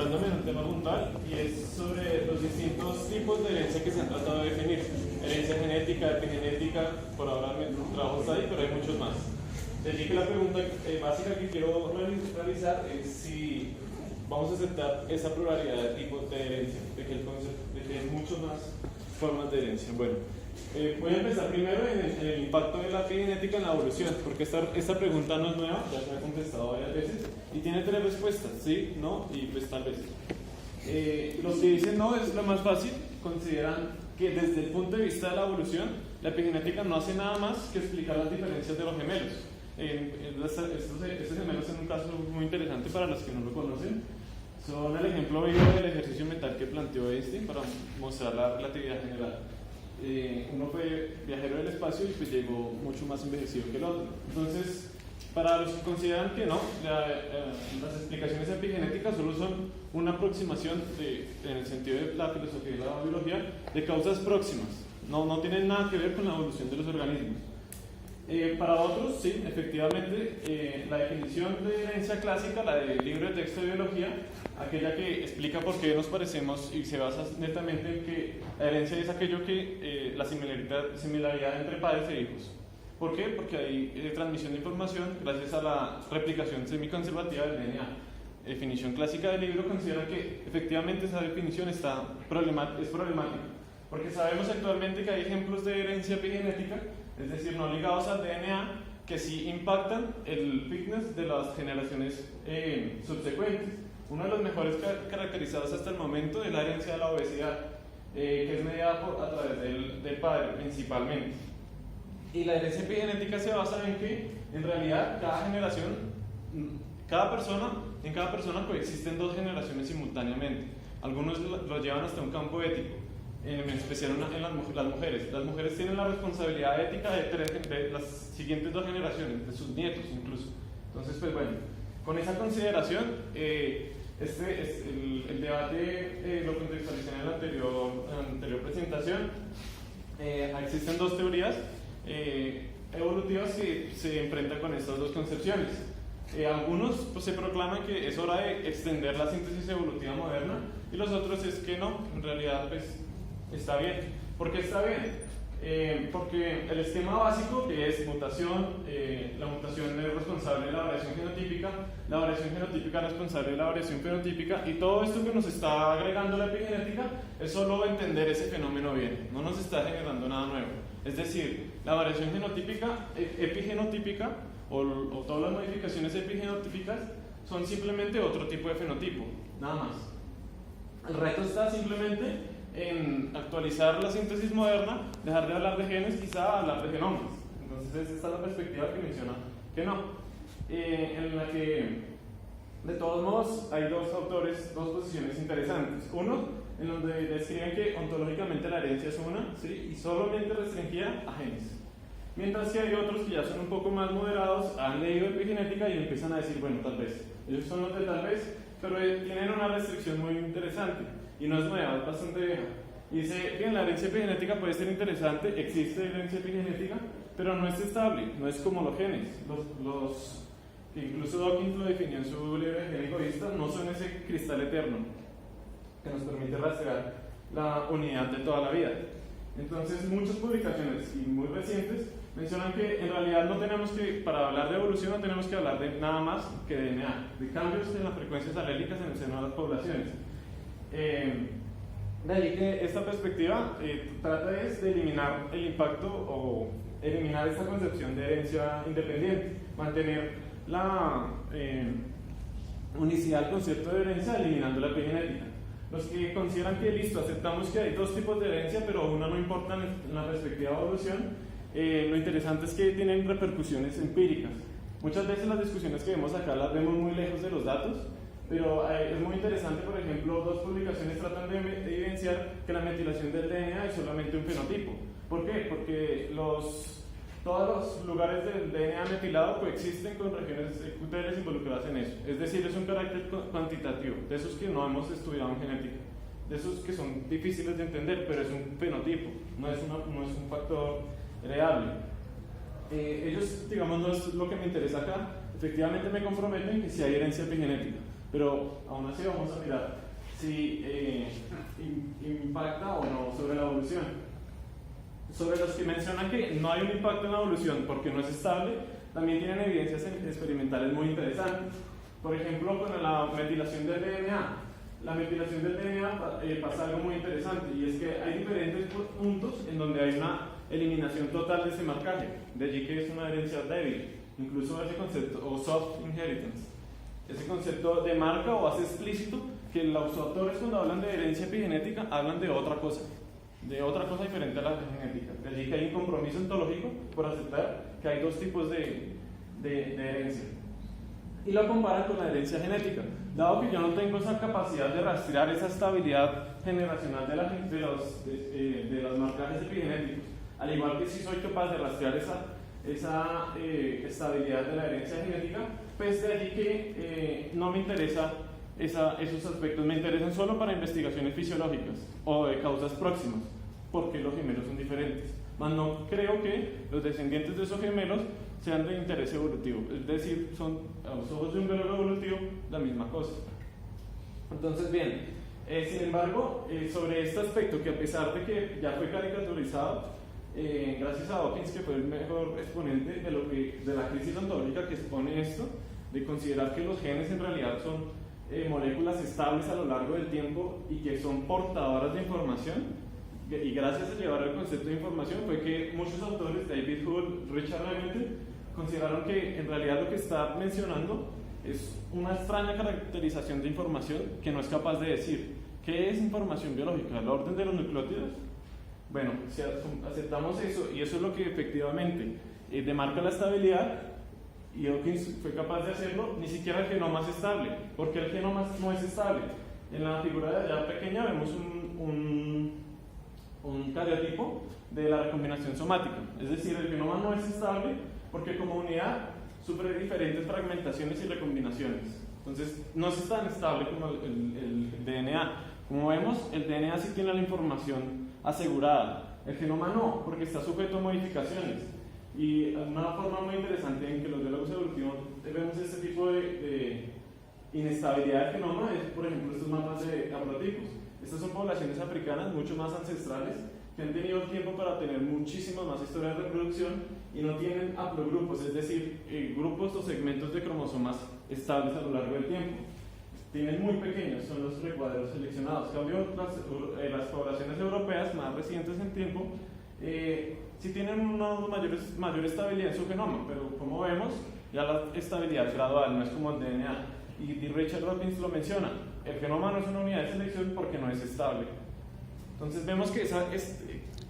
centrándome en un tema puntual y es sobre los distintos tipos de herencia que se han tratado de definir. Herencia genética, epigenética, por ahora mi trabajo está ahí, pero hay muchos más. De allí que la pregunta básica que quiero realizar es si vamos a aceptar esa pluralidad de tipos de herencia, de que hay muchas más formas de herencia. Bueno, voy a empezar primero en el impacto de la epigenética en la evolución, porque esta pregunta no es nueva, ya se ha contestado varias veces, y tiene tres respuestas, sí, no y pues tal vez. Los que dicen no es lo más fácil, consideran que desde el punto de vista de la evolución, la epigenética no hace nada más que explicar las diferencias de los gemelos. Estos gemelos en un caso muy interesante para los que no lo conocen, son el ejemplo vivo del ejercicio mental que planteó Einstein para mostrar la relatividad general. Uno fue viajero del espacio y pues llegó mucho más envejecido que el otro. Entonces, para los que consideran que no, las explicaciones epigenéticas solo son una aproximación en el sentido de la filosofía y la biología de causas próximas, no tienen nada que ver con la evolución de los organismos. Para otros, sí, efectivamente, la definición de herencia clásica, la del libro de texto de biología, aquella que explica por qué nos parecemos y se basa netamente en que la herencia es aquello que la similaridad entre padres e hijos. ¿Por qué? Porque hay transmisión de información gracias a la replicación semiconservativa del DNA. Definición clásica del libro considera que efectivamente esa definición es problemática, porque sabemos actualmente que hay ejemplos de herencia epigenética, es decir, no ligados al DNA, que sí impactan el fitness de las generaciones subsecuentes. Uno de los mejores caracterizados hasta el momento es la herencia de la obesidad, que es mediada a través del padre principalmente. Y la herencia epigenética se basa en que, en realidad, en cada persona coexisten dos generaciones simultáneamente. Algunos lo llevan hasta un campo ético, en especial en las mujeres. Las mujeres tienen la responsabilidad ética de las siguientes dos generaciones, de sus nietos incluso. Entonces, pues bueno, con esa consideración, el debate lo contextualicé en la anterior presentación. Existen dos teorías evolutivas que se enfrentan con estas dos concepciones. Algunos pues, se proclaman que es hora de extender la síntesis evolutiva moderna y los otros es que no, en realidad pues está bien. ¿Por qué está bien? Porque el esquema básico, que es mutación, la mutación es responsable de la variación genotípica, la variación genotípica es responsable de la variación fenotípica, y todo esto que nos está agregando la epigenética es solo entender ese fenómeno bien, no nos está generando nada nuevo. Es decir, la variación epigenotípica o todas las modificaciones epigenotípicas son simplemente otro tipo de fenotipo, nada más. El reto está simplemente en actualizar la síntesis moderna, dejar de hablar de genes, quizá hablar de genomas. Entonces esta es la perspectiva que menciona que no, en la que de todos modos hay dos posiciones interesantes. Uno, en donde describen que ontológicamente la herencia es una, ¿sí? Y solamente restringida a genes. Mientras que hay otros que ya son un poco más moderados, han leído epigenética y empiezan a decir, bueno, tal vez. Ellos son los de tal vez, pero tienen una restricción muy interesante. Y no es nueva, es bastante vieja. Y dice, bien, la herencia epigenética puede ser interesante, existe herencia epigenética, pero no es estable, no es como los genes. Que incluso Dawkins lo definió en su libro de Gen Egoísta, no son ese cristal eterno que nos permite rastrear la unidad de toda la vida. Entonces, muchas publicaciones y muy recientes mencionan que en realidad para hablar de evolución no tenemos que hablar de nada más que de DNA, de cambios en las frecuencias alélicas en el seno de las poblaciones. De ahí que esta perspectiva trata de eliminar el impacto o eliminar esta concepción de herencia independiente, mantener la unicidad del concepto de herencia eliminando la epigenética. Los que consideran que listo, aceptamos que hay dos tipos de herencia, pero una no importa en la perspectiva de evolución, lo interesante es que tienen repercusiones empíricas. Muchas veces las discusiones que vemos acá las vemos muy lejos de los datos, pero es muy interesante, por ejemplo, dos publicaciones tratan de evidenciar que la metilación del DNA es solamente un fenotipo. ¿Por qué? Porque todos los lugares del DNA metilado coexisten con regiones QTLs involucradas en eso. Es decir, es un carácter cuantitativo, de esos que no hemos estudiado en genética, de esos que son difíciles de entender, pero es un fenotipo, no es un factor reable. Ellos, digamos, no es lo que me interesa acá. Efectivamente me comprometen que si hay herencia epigenética. pero aún así vamos a mirar si impacta o no sobre la evolución. Sobre los que mencionan que no hay un impacto en la evolución porque no es estable, también tienen evidencias experimentales muy interesantes. Por ejemplo, con la metilación del DNA. La metilación del DNA pasa algo muy interesante, y es que hay diferentes puntos en donde hay una eliminación total de ese marcaje. De allí que es una herencia débil. Incluso ese concepto, o soft inheritance, ese concepto de marca o hace explícito que los autores, cuando hablan de herencia epigenética, hablan de otra cosa diferente a la genética. De allí que hay un compromiso ontológico por aceptar que hay dos tipos de herencia. Y lo comparan con la herencia genética. Dado que yo no tengo esa capacidad de rastrear esa estabilidad generacional de los marcajes epigenéticos, al igual que si soy capaz de rastrear esa estabilidad de la herencia genética, pues de allí que no me interesa esos aspectos, me interesan solo para investigaciones fisiológicas o de causas próximas, porque los gemelos son diferentes. Mas no creo que los descendientes de esos gemelos sean de interés evolutivo, es decir, son a los ojos de un biólogo evolutivo la misma cosa. Entonces, bien, sin embargo, sobre este aspecto, que a pesar de que ya fue caricaturizado, gracias a Dawkins, que fue el mejor exponente de la crisis ontológica que expone esto, de considerar que los genes en realidad son moléculas estables a lo largo del tiempo y que son portadoras de información, y gracias a llevar el concepto de información fue que muchos autores, David Hull, Richard Remington, consideraron que en realidad lo que está mencionando es una extraña caracterización de información que no es capaz de decir. ¿Qué es información biológica? ¿El orden de los nucleótidos? Bueno, si aceptamos eso, y eso es lo que efectivamente demarca la estabilidad, y Dawkins fue capaz de hacerlo, ni siquiera el genoma es estable. ¿Por qué el genoma no es estable? En la figura de allá pequeña vemos un cariotipo de la recombinación somática. Es decir, el genoma no es estable porque como unidad sufre diferentes fragmentaciones y recombinaciones. Entonces, no es tan estable como el DNA. Como vemos, el DNA sí tiene la información asegurada. El genoma no, porque está sujeto a modificaciones. Y una forma muy interesante en que los biólogos evolutivos vemos este tipo de inestabilidad del genoma es, por ejemplo, estos mapas de haplotipos. Estas son poblaciones africanas mucho más ancestrales que han tenido tiempo para tener muchísimas más historias de reproducción y no tienen haplogrupos, es decir, grupos o segmentos de cromosomas estables a lo largo del tiempo. Tienen muy pequeños, son los recuadros seleccionados. En cambio, las poblaciones europeas más recientes en tiempo sí tienen una mayor estabilidad en su genoma, pero como vemos, ya la estabilidad es gradual, no es como el DNA. Y Richard Dawkins lo menciona, el genoma no es una unidad de selección porque no es estable. Entonces vemos que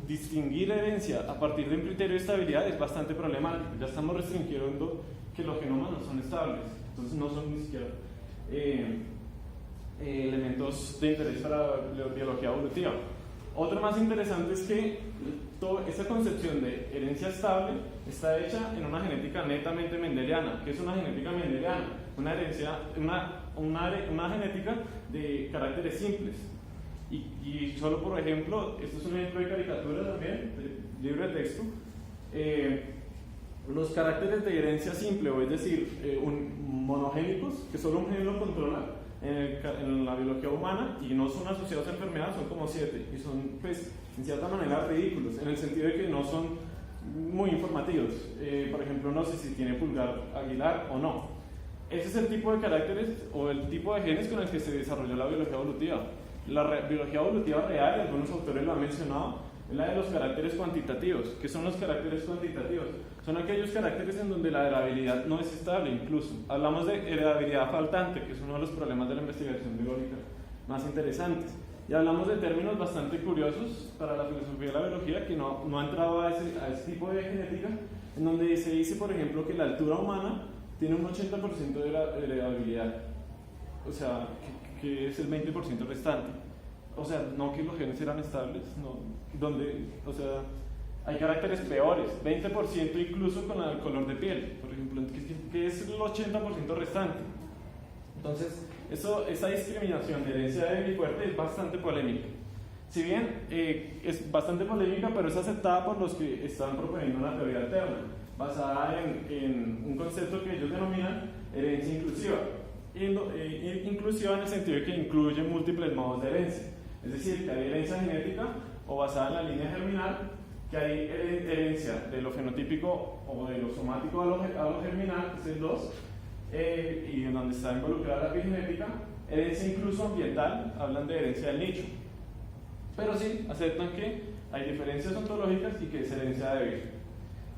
distinguir herencia a partir de un criterio de estabilidad es bastante problemático. Ya estamos restringiendo que los genomas no son estables, entonces no son ni siquiera elementos de interés para la biología evolutiva. Otro más interesante es que toda esta concepción de herencia estable está hecha en una genética netamente mendeliana. ¿Qué es una genética mendeliana? Una genética de caracteres simples. Y solo por ejemplo, esto es un ejemplo de caricatura también, de libro de texto. Los caracteres de herencia simple, o es decir, monogénicos, que solo un gen lo controla en la biología humana y no son asociados a enfermedades, son como 7 y son, pues, en cierta manera ridículos, en el sentido de que no son muy informativos. Por ejemplo, no sé si tiene pulgar aguilar o no. Ese es el tipo de caracteres o el tipo de genes con el que se desarrolló la biología evolutiva. La biología evolutiva real, y algunos autores lo han mencionado, es la de los caracteres cuantitativos. ¿Qué son los caracteres cuantitativos? Son aquellos caracteres en donde la heredabilidad no es estable, incluso. Hablamos de heredabilidad faltante, que es uno de los problemas de la investigación biológica más interesantes. Y hablamos de términos bastante curiosos para la filosofía de la biología, que no ha entrado a ese tipo de genética, en donde se dice, por ejemplo, que la altura humana tiene un 80% de la heredabilidad. O sea, que es el 20% restante. O sea, no que los genes eran estables, no. O sea, hay caracteres peores, 20% incluso con el color de piel, por ejemplo, que es el 80% restante. Entonces, esa discriminación de herencia débil y fuerte es bastante polémica. Si bien es bastante polémica, pero es aceptada por los que están proponiendo una teoría alterna, basada en un concepto que ellos denominan herencia inclusiva. inclusiva en el sentido de que incluye múltiples modos de herencia. Es decir, que hay herencia genética o basada en la línea germinal, que hay herencia de lo fenotípico o de lo somático a lo germinal, que es el 2, y en donde está involucrada la epigenética, herencia incluso ambiental, hablan de herencia del nicho. Pero sí, aceptan que hay diferencias ontológicas y que es herencia débil.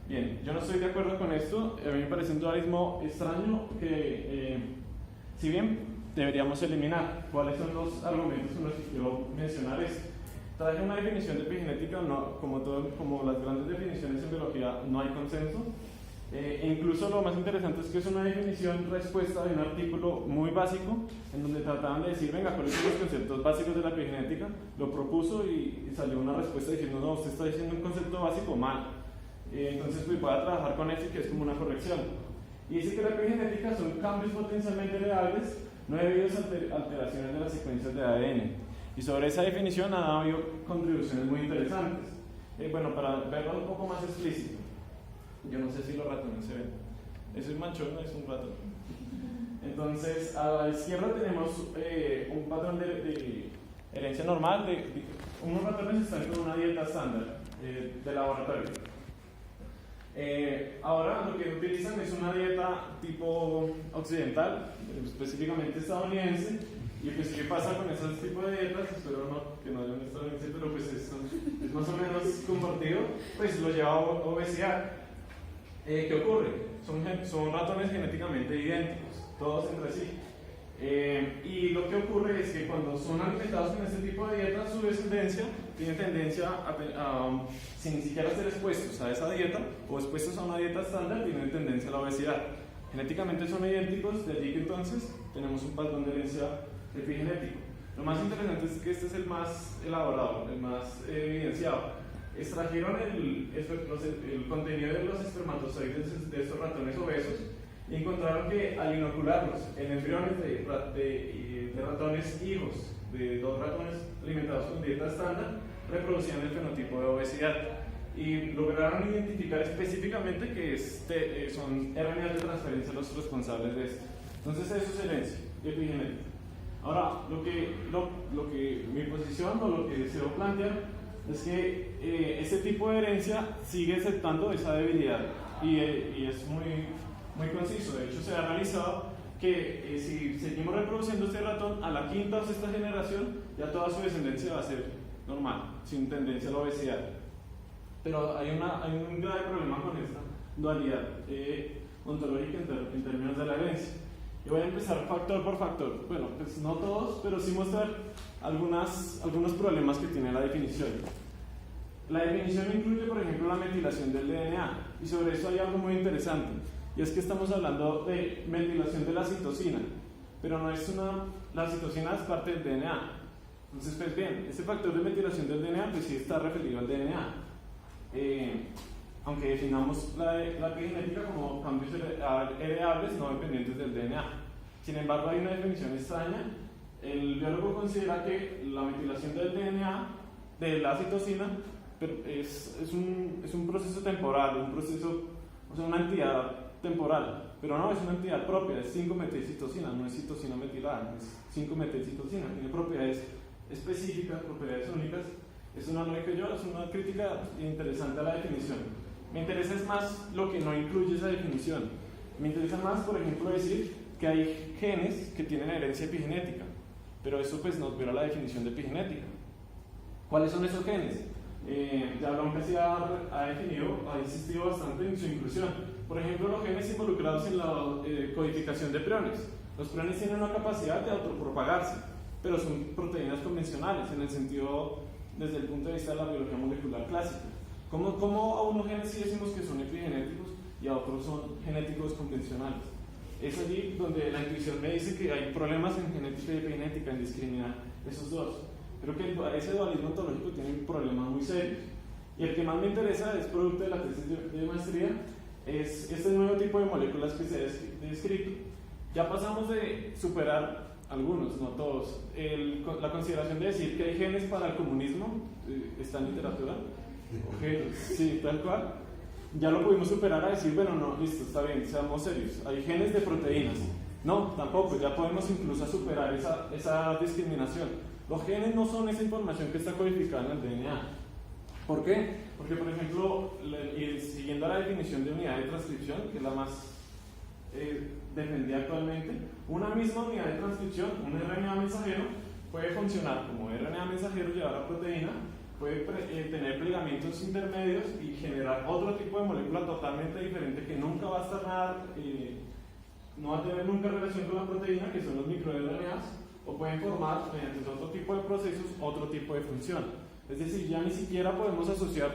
Bien, yo no estoy de acuerdo con esto, a mí me parece un dualismo extraño que, si bien deberíamos eliminar. ¿Cuáles son los argumentos con los que quiero mencionar esto? Traje una definición de epigenética, no, como las grandes definiciones en biología, no hay consenso. Incluso lo más interesante es que es una definición respuesta de un artículo muy básico en donde trataban de decir, venga, ¿cuáles son los conceptos básicos de la epigenética? Lo propuso y salió una respuesta diciendo, no, usted está diciendo un concepto básico mal. Entonces pues voy a trabajar con ese que es como una corrección. Y dice que la epigenética son cambios potencialmente reales no debidos a alteraciones de las secuencias de ADN. Y sobre esa definición ha habido contribuciones muy interesantes. Bueno, para verlo un poco más explícito, yo no sé si los ratones se ven. Eso es manchón, no es un ratón. Entonces, a la izquierda tenemos un patrón de herencia normal. Unos ratones están con una dieta estándar de laboratorio. Ahora lo que utilizan es una dieta tipo occidental, específicamente estadounidense. Y pues, ¿qué pasa con esos tipos de dietas? Espero que no hayan estadounidense, pero pues es más o menos compartido. Pues lo lleva a obesidad. ¿Qué ocurre? Son ratones genéticamente idénticos, todos entre sí. Y lo que ocurre es que cuando son alimentados con este tipo de dieta, su descendencia tiene tendencia sin ni siquiera ser expuestos a esa dieta o expuestos a una dieta estándar, tienen tendencia a la obesidad. Genéticamente son idénticos, de allí que entonces tenemos un patrón de herencia epigenético. Lo más interesante es que este es el más elaborado, el más evidenciado. Extrajeron el contenido de los espermatozoides de estos ratones obesos y encontraron que al inocularlos en embriones de ratones hijos de dos ratones alimentados con dieta estándar, reproducían el fenotipo de obesidad y lograron identificar específicamente que son RNAs de transferencia los responsables de esto. Entonces eso es herencia epigenética. Ahora, lo que mi posición o lo que deseo plantear es que este tipo de herencia sigue aceptando esa debilidad y es muy conciso. De hecho, se ha analizado que si seguimos reproduciendo este ratón a la quinta o sexta generación, ya toda su descendencia va a ser normal, sin tendencia a la obesidad. Pero hay un grave problema con esta dualidad ontológica en términos de la herencia. Y voy a empezar factor por factor. Bueno, pues no todos, pero sí mostrar algunos problemas que tiene la definición. La definición incluye, por ejemplo, la metilación del DNA, y sobre eso hay algo muy interesante, y es que estamos hablando de metilación de la citosina, pero no es la citosina es parte del DNA. Entonces, pues bien, este factor de metilación del DNA, pues sí está referido al DNA. Aunque definamos la epigenética como cambios heredables no dependientes del DNA. Sin embargo, hay una definición extraña. El biólogo considera que la metilación del DNA, de la citosina, es un proceso temporal, una entidad temporal, pero no, es una entidad propia, es 5-metilcitosina, no es citosina metilada, es 5-metilcitosina, tiene propiedades específicas, propiedades únicas. Es una crítica interesante a la definición. Me interesa es más lo que no incluye esa definición. Me interesa más, por ejemplo, decir que hay genes que tienen herencia epigenética, pero eso pues nos viola la definición de epigenética. ¿Cuáles son esos genes? Ya Blanca se ha insistido bastante en su inclusión. Por ejemplo, los genes involucrados en la codificación de priones. Los priones tienen una capacidad de autopropagarse, pero son proteínas convencionales en el sentido, desde el punto de vista de la biología molecular clásica. ¿Cómo a unos genes sí decimos que son epigenéticos y a otros son genéticos convencionales? Es allí donde la intuición me dice que hay problemas en genética y epigenética, en discriminar esos dos. Creo que ese dualismo ontológico tiene problemas muy serios. Y el que más me interesa, es producto de la tesis de maestría, es este nuevo tipo de moléculas que se ha descrito. Ya pasamos de superar algunos, no todos, la consideración de decir que hay genes para el comunismo, está en literatura, sí, tal cual. Ya lo pudimos superar a decir, bueno, no, listo, está bien, seamos serios. Hay genes de proteínas. No, tampoco, ya podemos incluso superar esa discriminación. Los genes no son esa información que está codificada en el DNA. ¿Por qué? Porque, por ejemplo, y siguiendo la definición de unidad de transcripción, que es la más defendida actualmente, una misma unidad de transcripción, un RNA mensajero, puede funcionar como RNA mensajero, llevar a proteína, puede tener plegamientos intermedios y generar otro tipo de molécula totalmente diferente que nunca va a estar nada, no va a tener nunca relación con la proteína, que son los microRNAs, o pueden formar, mediante otro tipo de procesos, otro tipo de función. Es decir, ya ni siquiera podemos asociar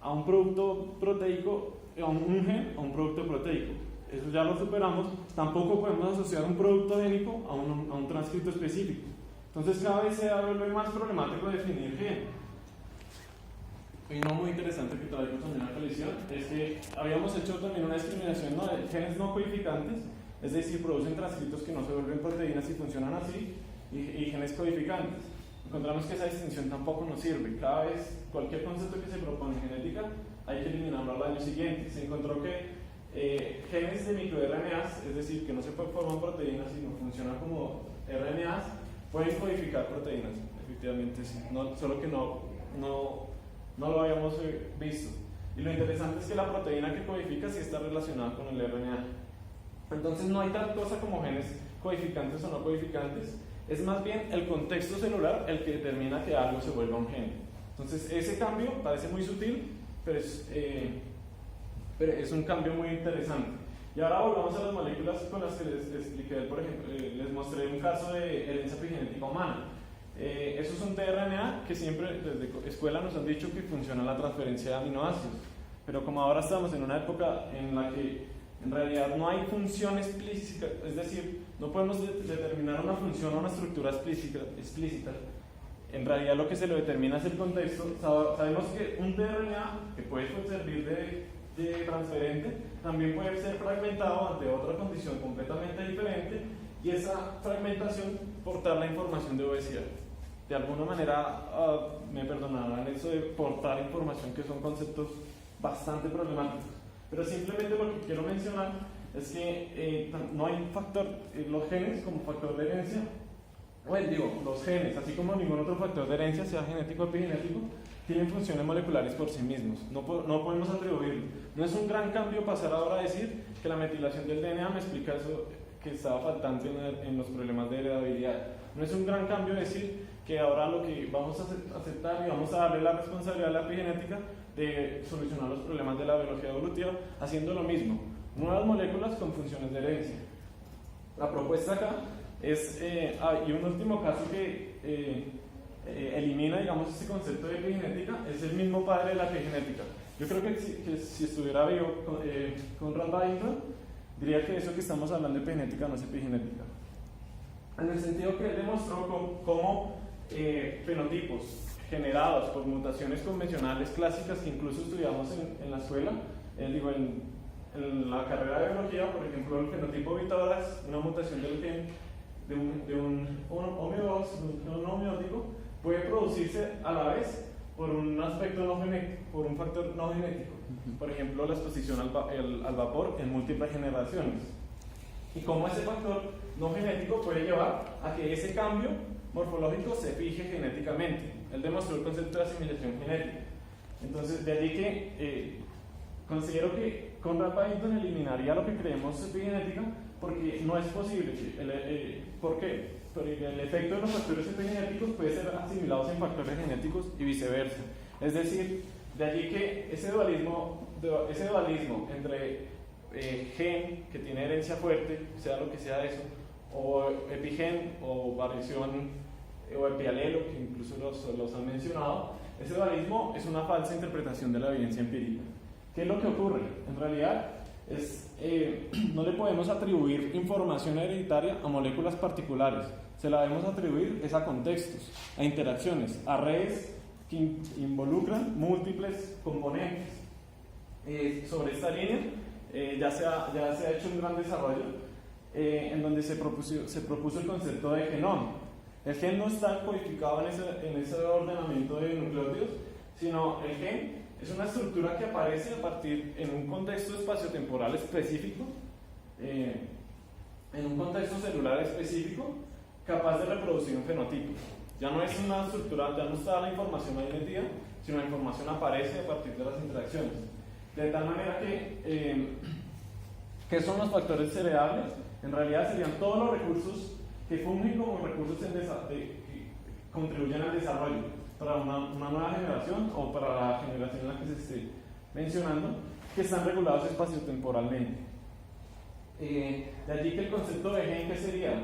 a un producto proteico, a un gen, a un producto proteico. Eso ya lo superamos. Tampoco podemos asociar un producto génico a un transcrito específico. Entonces cada vez se vuelve más problemático definir gen. Y no muy interesante que traigo también a la colisión es que habíamos hecho también una discriminación de genes no codificantes, es decir, producen transcritos que no se vuelven proteínas y funcionan así, y genes codificantes. Encontramos que esa distinción tampoco nos sirve. Cada vez, cualquier concepto que se propone en genética, hay que eliminarlo al año siguiente. Se encontró que genes de microRNAs, es decir, que no se forman proteínas, sino funcionan como RNAs, pueden codificar proteínas, efectivamente sí, solo que no lo habíamos visto. Y lo interesante es que la proteína que codifica sí está relacionada con el RNA. Entonces no hay tal cosa como genes codificantes o no codificantes, es más bien el contexto celular el que determina que algo se vuelva un gen. Entonces ese cambio parece muy sutil, pero es un cambio muy interesante. Y ahora volvamos a las moléculas con las que les expliqué, por ejemplo, les mostré un caso de herencia epigenética humana. Eso es un tRNA que siempre desde escuela nos han dicho que funciona la transferencia de aminoácidos, pero como ahora estamos en una época en la que en realidad no hay función explícita, es decir, no podemos determinar una función o una estructura explícita. En realidad lo que se lo determina es el contexto. Sabemos que un tRNA que puede servir de transferente también puede ser fragmentado ante otra condición completamente diferente, y esa fragmentación portar la información de obesidad. De alguna manera, me perdonarán eso de portar información, que son conceptos bastante problemáticos, pero simplemente lo que quiero mencionar es que no hay un factor, los genes como factor de herencia, los genes, así como ningún otro factor de herencia, sea genético o epigenético, tienen funciones moleculares por sí mismos, no podemos atribuirlo. No es un gran cambio pasar ahora a decir que la metilación del DNA me explica eso que estaba faltante en los problemas de heredabilidad. No es un gran cambio decir que ahora lo que vamos a aceptar y vamos a darle la responsabilidad a la epigenética de solucionar los problemas de la biología evolutiva haciendo lo mismo, nuevas moléculas con funciones de herencia. La propuesta acá es, y un último caso que elimina, digamos, este concepto de epigenética, es el mismo padre de la epigenética. Yo creo que si estuviera vivo Conrad Bainton, diría que eso que estamos hablando de epigenética no es epigenética. En el sentido que él demostró cómo fenotipos generados por mutaciones convencionales clásicas que incluso estudiamos en la escuela, en la carrera de biología, por ejemplo, el fenotipo beta es una mutación del gen de un homeótico, puede producirse a la vez por un aspecto no genético, por un factor no genético, por ejemplo la exposición al vapor en múltiples generaciones, y cómo ese factor no genético puede llevar a que ese cambio morfológico se fije genéticamente. Él demostró el concepto de asimilación genética. Entonces de allí que considero que Conrad Bainton eliminaría lo que creemos epigenética, porque no es posible. ¿Por qué? Porque el efecto de los factores epigenéticos puede ser asimilados en factores genéticos y viceversa. Es decir, de allí que ese dualismo entre gen, que tiene herencia fuerte, sea lo que sea eso, o epigen, o variación, o epialelo, que incluso los han mencionado, ese dualismo es una falsa interpretación de la evidencia empírica. ¿Qué es lo que ocurre? En realidad, no le podemos atribuir información hereditaria a moléculas particulares, se la debemos atribuir a contextos, a interacciones, a redes que involucran múltiples componentes. Sobre esta línea ya se ha hecho un gran desarrollo en donde se propuso el concepto de genoma. El gen no está codificado en ese ordenamiento de nucleótidos, sino el gen es una estructura que aparece a partir en un contexto espaciotemporal específico, en un contexto celular específico capaz de reproducir un fenotipo. Ya no es una estructura, ya no está la información ahí metida, sino la información aparece a partir de las interacciones. De tal manera que, ¿qué son los factores heredables? En realidad serían todos los recursos que fungen como recursos que contribuyen al desarrollo para una nueva generación o para la generación en la que se esté mencionando, que están regulados espaciotemporalmente. De allí que el concepto de gen, ¿qué sería?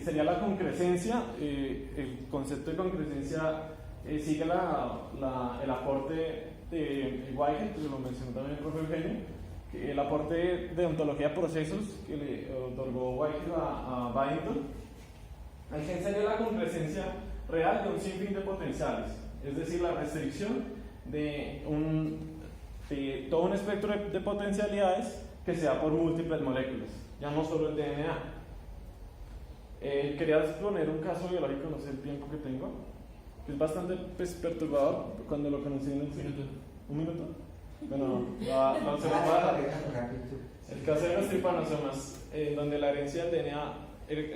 Sería la concrescencia. El concepto de concrescencia sigue el aporte de Whitehead, que lo mencionó también el profe Eugenio, el aporte de ontología de procesos que le otorgó Whitehead a Byington. El gen sería la concrescencia real de un sinfín de potenciales, es decir, la restricción de todo un espectro de potencialidades que se da por múltiples moléculas, ya no solo el DNA. Quería exponer un caso biológico, no sé el tiempo que tengo, que es bastante perturbador cuando lo conocí en el instituto. ¿Un minuto? Bueno, se lo va a dar. El caso de los tripanosomas, donde la herencia del DNA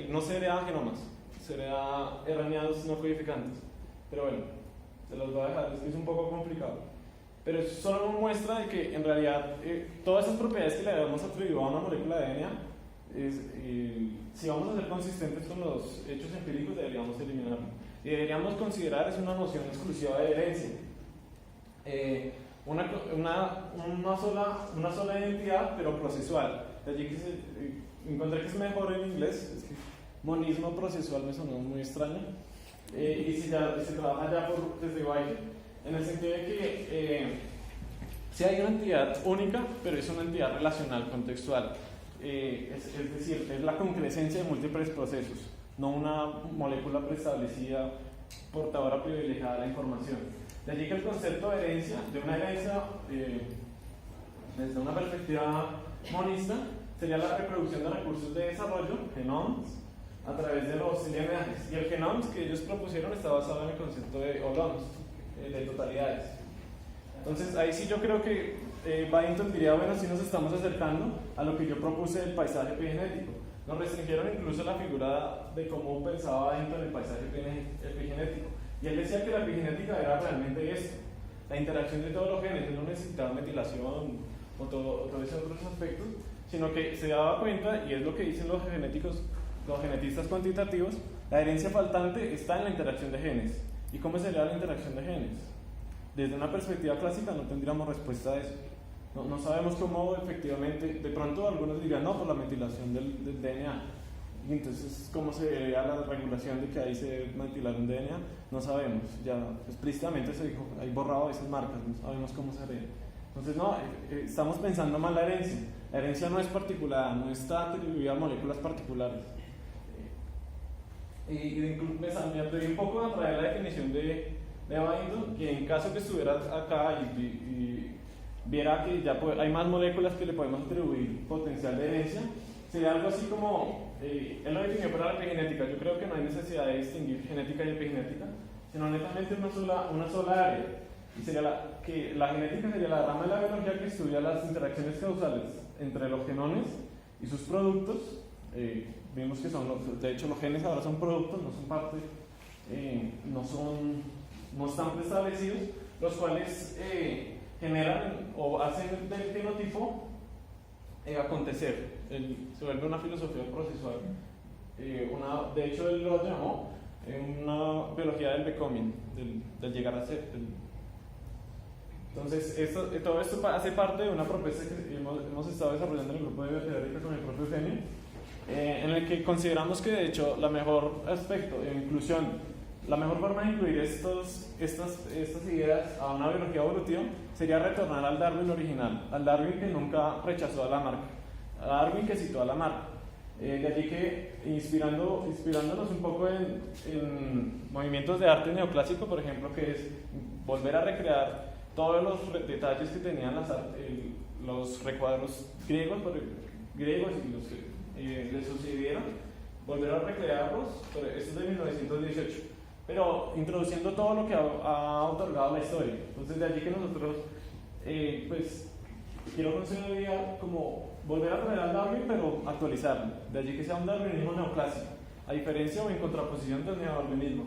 no se hereda genomas, se hereda RNAs no codificantes. Pero bueno, se los voy a dejar, es que es un poco complicado. Pero es solo una muestra de que en realidad todas esas propiedades que le habíamos atribuido a una molécula de DNA, si vamos a ser consistentes con los hechos empíricos, deberíamos eliminarlo. Y deberíamos considerar es una noción exclusiva de herencia. Una sola identidad, pero procesual. De allí que encontré que es mejor en inglés, es que monismo procesual me sonó muy extraño. Y se trabaja ya desde Whitehead, en el sentido de que si hay una entidad única, pero es una entidad relacional, contextual. Es decir, es la concrescencia de múltiples procesos, no una molécula preestablecida portadora privilegiada de la información. De allí que el concepto de herencia, de una herencia desde una perspectiva monista, sería la reproducción de recursos de desarrollo, genomes, a través de los lineajes. Y el genomes que ellos propusieron está basado en el concepto de holones, de totalidades. Entonces ahí sí yo creo que Byington diría, bueno, sí nos estamos acercando a lo que yo propuse del paisaje epigenético. Nos restringieron incluso la figura de cómo pensaba Byington el paisaje epigenético. Y él decía que la epigenética era realmente esto, la interacción de todos los genes, no necesitaba metilación o todos esos otros aspectos, sino que se daba cuenta, y es lo que dicen los genetistas cuantitativos, la herencia faltante está en la interacción de genes. ¿Y cómo sería la interacción de genes? Desde una perspectiva clásica no tendríamos respuesta a eso. No sabemos cómo efectivamente, de pronto algunos dirían, no, por la metilación del DNA. Y entonces, ¿cómo se vería la regulación de que ahí se metilaron DNA? No sabemos. Ya explícitamente se dijo, hay borrado esas marcas, no sabemos cómo se haría. Entonces, no, estamos pensando mal la herencia. La herencia no es particular, no está atribuida a moléculas particulares. Me atreví un poco a traer la definición de Byington, y en caso que estuviera acá y viera que ya hay más moléculas que le podemos atribuir potencial de herencia, sería algo así como, él lo definió para la epigenética. Yo creo que no hay necesidad de distinguir genética y epigenética, sino netamente una sola área. Y sería que la genética sería la rama de la biología que estudia las interacciones causales entre los genomes y sus productos. Vimos que de hecho los genes ahora son productos, no son parte, no están preestablecidos, los cuales generan o hacen del genotipo acontecer. Se vuelve una filosofía procesual. De hecho, él lo llamó una biología del becoming, del llegar a ser. Entonces, todo esto hace parte de una propuesta que hemos estado desarrollando en el grupo de bioteórica con el propio Eugenio, en el que consideramos que, de hecho, la mejor aspecto de inclusión, la mejor forma de incluir estas ideas a una biología evolutiva sería retornar al Darwin original, al Darwin que nunca rechazó a Lamarck, a Darwin que citó a Lamarck. De allí que, inspirándonos un poco en movimientos de arte neoclásico, por ejemplo, que es volver a recrear todos los detalles que tenían los recuadros griegos y los que les sucedieron, volver a recrearlos. Esto es de 1918, pero introduciendo todo lo que ha otorgado la historia. Entonces, de allí que nosotros, pues, quiero considerar como volver a traer al Darwin, pero actualizarlo. De allí que sea un darwinismo neoclásico, a diferencia o en contraposición del neodarwinismo.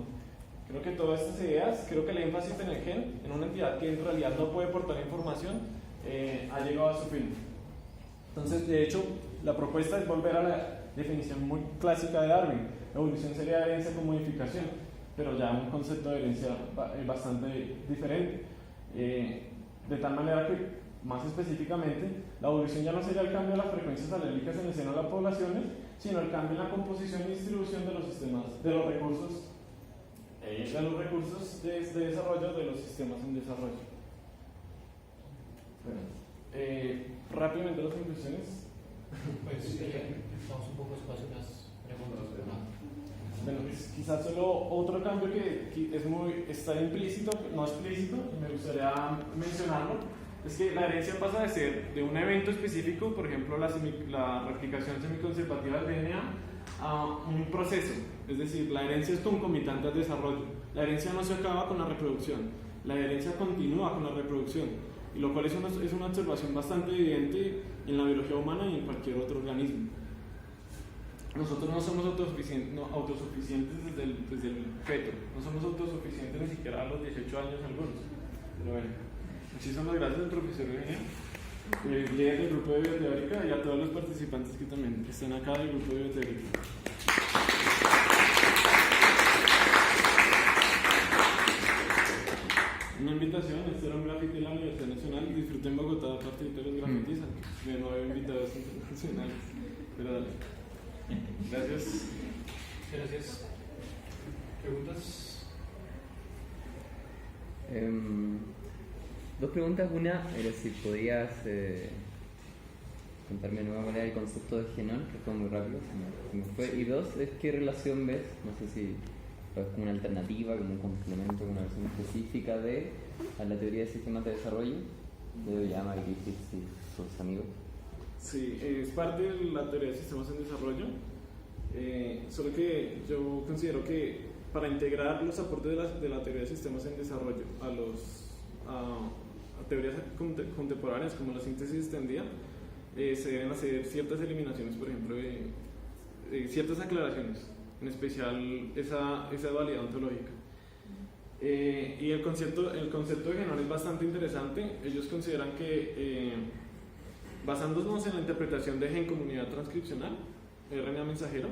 Creo que todas estas ideas, creo que el énfasis en el gen, en una entidad que en realidad no puede portar información, ha llegado a su fin. Entonces, de hecho, la propuesta es volver a la definición muy clásica de Darwin. Evolución sería herencia con modificación, pero ya un concepto de herencia bastante diferente. De tal manera que, más específicamente, la evolución ya no sería el cambio de las frecuencias alélicas en el seno de las poblaciones, sino el cambio en la composición y distribución de los sistemas, de los recursos de desarrollo de los sistemas en desarrollo. Bueno, rápidamente las conclusiones. Pues estamos un poco espacio en las preguntas. Bueno, pues, quizás solo otro cambio que está implícito, no explícito, y me gustaría mencionarlo, es que la herencia pasa de ser de un evento específico, por ejemplo la replicación semiconservativa del DNA, a un proceso. Es decir, la herencia es concomitante al desarrollo. La herencia no se acaba con la reproducción, la herencia continúa con la reproducción, y lo cual es una observación bastante evidente en la biología humana y en cualquier otro organismo. Nosotros no somos autosuficientes desde el feto, no somos autosuficientes ni siquiera a los 18 años algunos. Pero bueno, muchísimas gracias al profesor Eugenio, líder del grupo de bioteórica, y a todos los participantes que también están acá del grupo de bioteórica. Una invitación, este era un graffiti de la Universidad Nacional, disfruté en Bogotá a partir de los grafitis, no había invitados internacionales, pero dale. Gracias. Gracias. ¿Preguntas? Dos preguntas. Una era si podías contarme de nuevo cuál era el concepto de genón, que fue muy rápido, se me fue. Y dos, es qué relación ves, no sé si es como una alternativa, como un complemento, una versión específica a la teoría de sistemas de desarrollo de Oyama, Griffiths y sus amigos. Sí, es parte de la teoría de sistemas en desarrollo, solo que yo considero que para integrar los aportes de la teoría de sistemas en desarrollo a teorías contemporáneas como la síntesis extendida, se deben hacer ciertas eliminaciones, por ejemplo, ciertas aclaraciones, en especial esa dualidad ontológica. Y el concepto de genón es bastante interesante. Ellos consideran que basándonos en la interpretación de gen como unidad transcripcional, RNA mensajero,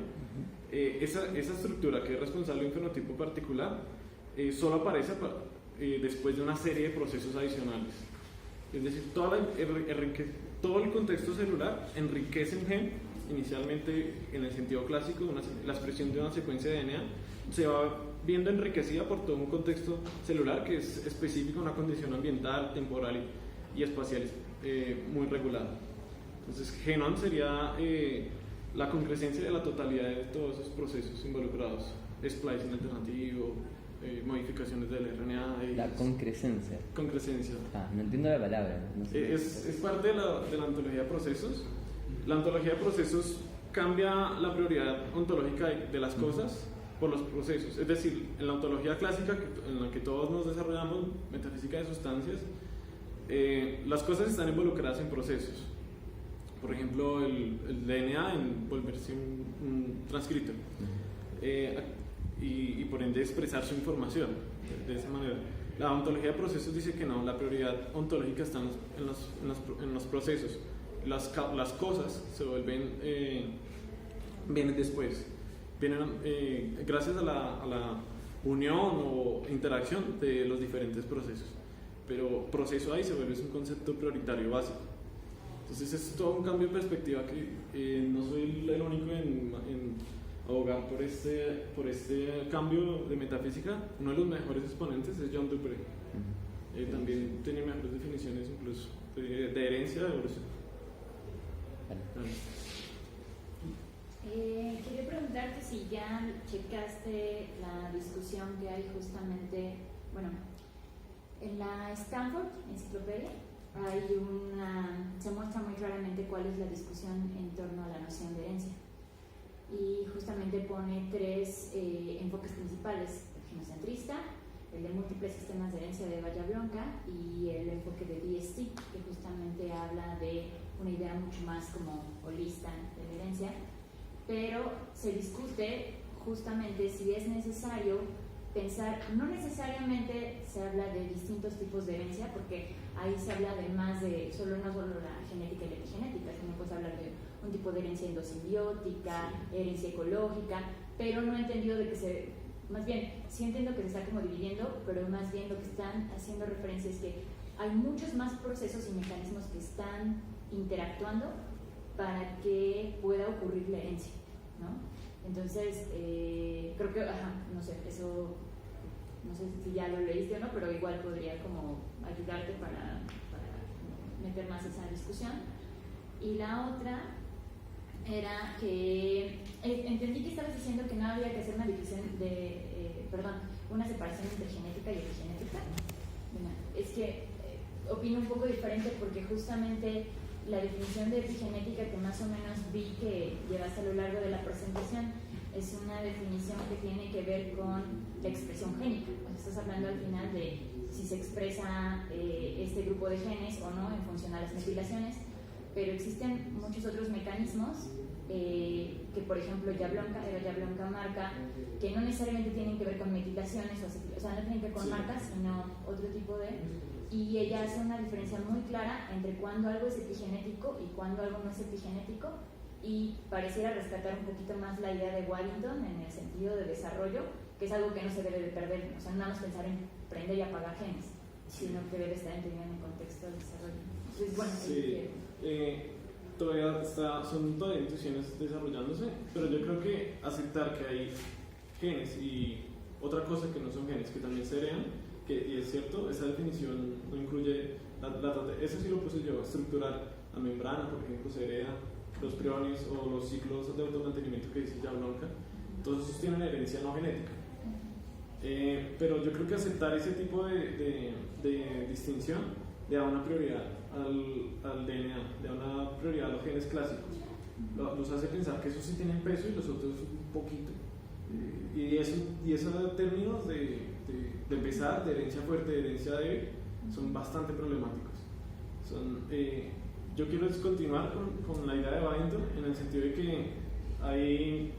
esa estructura que es responsable de un fenotipo particular solo aparece después de una serie de procesos adicionales. Es decir, todo el contexto celular enriquece un gen, inicialmente en el sentido clásico, la expresión de una secuencia de DNA, se va viendo enriquecida por todo un contexto celular que es específico a una condición ambiental, temporal y espacial muy regulada. Entonces, genón sería la concrescencia de la totalidad de todos esos procesos involucrados: splicing alternativo, modificaciones del RNA. La concrescencia. Concrescencia. No entiendo la palabra. No sé. Es parte de la ontología de procesos. La ontología de procesos cambia la prioridad ontológica de las cosas por los procesos. Es decir, en la ontología clásica en la que todos nos desarrollamos, metafísica de sustancias, las cosas están involucradas en procesos. Por ejemplo, el DNA en volverse un transcrito y por ende expresar su información de esa manera. La ontología de procesos dice que no, la prioridad ontológica está en los procesos. Las cosas se vienen después, vienen gracias a la unión o interacción de los diferentes procesos. Pero proceso ahí se vuelve un concepto prioritario básico. Entonces es todo un cambio de perspectiva que no soy el único en abogar por este cambio de metafísica. Uno de los mejores exponentes es John Dupré. También tiene mejores definiciones incluso de herencia de evolución. Quería preguntarte si ya checaste la discusión que hay justamente, bueno, en la Stanford Enciclopedia se muestra muy claramente cuál es la discusión en torno a la noción de herencia, y justamente pone tres enfoques principales: el genocentrista, el de múltiples sistemas de herencia de Bahía Blanca y el enfoque de DST, que justamente habla de una idea mucho más como holista de la herencia, pero se discute justamente si es necesario pensar, no necesariamente se habla de distintos tipos de herencia, porque ahí se habla de más de, no solo la genética y la epigenética, sino pues hablar de un tipo de herencia endosimbiótica, herencia ecológica, pero no he entendido de que más bien, sí entiendo que se está como dividiendo, pero más bien lo que están haciendo referencia es que hay muchos más procesos y mecanismos que están interactuando para que pueda ocurrir la herencia, ¿no? Entonces, creo que, no sé, eso, no sé si ya lo leíste o no, pero igual podría como ayudarte para meter más esa discusión. Y la otra era que entendí que estabas diciendo que no había que hacer una división una separación entre genética y epigenética. Mira, es que opino un poco diferente porque justamente la definición de epigenética que más o menos vi que llevaste a lo largo de la presentación es una definición que tiene que ver con la expresión génica. O sea, estás hablando al final de si se expresa este grupo de genes o no en función a las metilaciones, pero existen muchos otros mecanismos que, por ejemplo, Eva Jablonka marca, que no necesariamente tienen que ver con metilaciones, o sea, no tienen que ver con marcas, sino otro tipo de... Y ella hace una diferencia muy clara entre cuando algo es epigenético y cuando algo no es epigenético, y pareciera rescatar un poquito más la idea de Waddington en el sentido de desarrollo, que es algo que no se debe de perder, o sea, no vamos a pensar en prender y apagar genes, sino que debe estar entendido en el contexto del desarrollo. Entonces, bueno, son todavía intuiciones desarrollándose, pero yo creo que aceptar que hay genes y otra cosa que no son genes, que también se heredan, y es cierto, esa definición no incluye, eso sí lo puse yo, estructurar la membrana, por ejemplo, se hereda, los prionios o los ciclos de automantenimiento que dice Jablonka, todos esos tienen herencia no genética. Pero yo creo que aceptar ese tipo de distinción le da una prioridad al DNA, le da una prioridad a los genes clásicos, los hace pensar que esos sí tienen peso y los otros un poquito. Y esos términos de pesar, de herencia fuerte, de herencia débil, son bastante problemáticos. Yo quiero continuar con la idea de Waddington en el sentido de que hay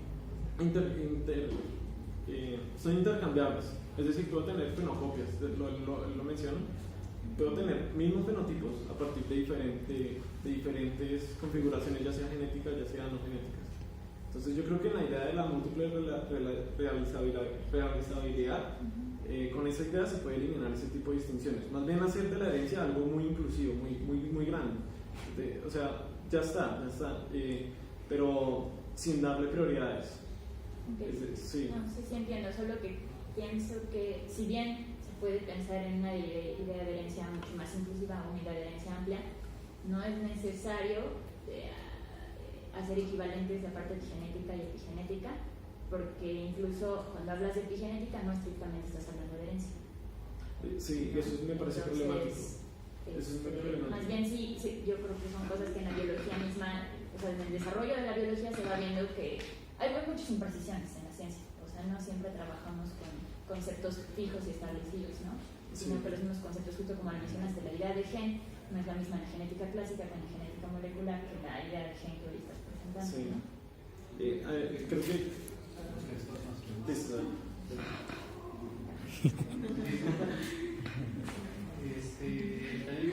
son intercambiables, es decir, puedo tener fenocopias, lo menciono, puedo tener mismos fenotipos a partir de diferentes configuraciones, ya sea genéticas, ya sean no genéticas. Entonces yo creo que en la idea de la múltiple realizabilidad, con esa idea se puede eliminar ese tipo de distinciones, más bien hacer de la herencia algo muy inclusivo, muy grande. O sea, ya está, pero sin darle prioridades. Okay. Sí. No, sí entiendo, solo que pienso que si bien se puede pensar en una idea de herencia mucho más inclusiva o una idea de herencia amplia, no es necesario hacer equivalentes la parte de genética y epigenética, porque incluso cuando hablas de epigenética no estrictamente estás hablando de herencia. Sí, eso me parece problemático. Eso es muy problemático. Más bien sí, yo creo que son cosas que en la biología misma, o sea, en el desarrollo de la biología se va viendo que hay muchas imprecisiones en la ciencia, o sea, no siempre trabajamos con conceptos fijos y establecidos, ¿no? Sino que los mismos conceptos, justo como lo mencionaste, la idea de gen no es la misma en la genética clásica que en la genética molecular que la idea de gen que ahorita estás presentando, Sí. ¿no? Creo que...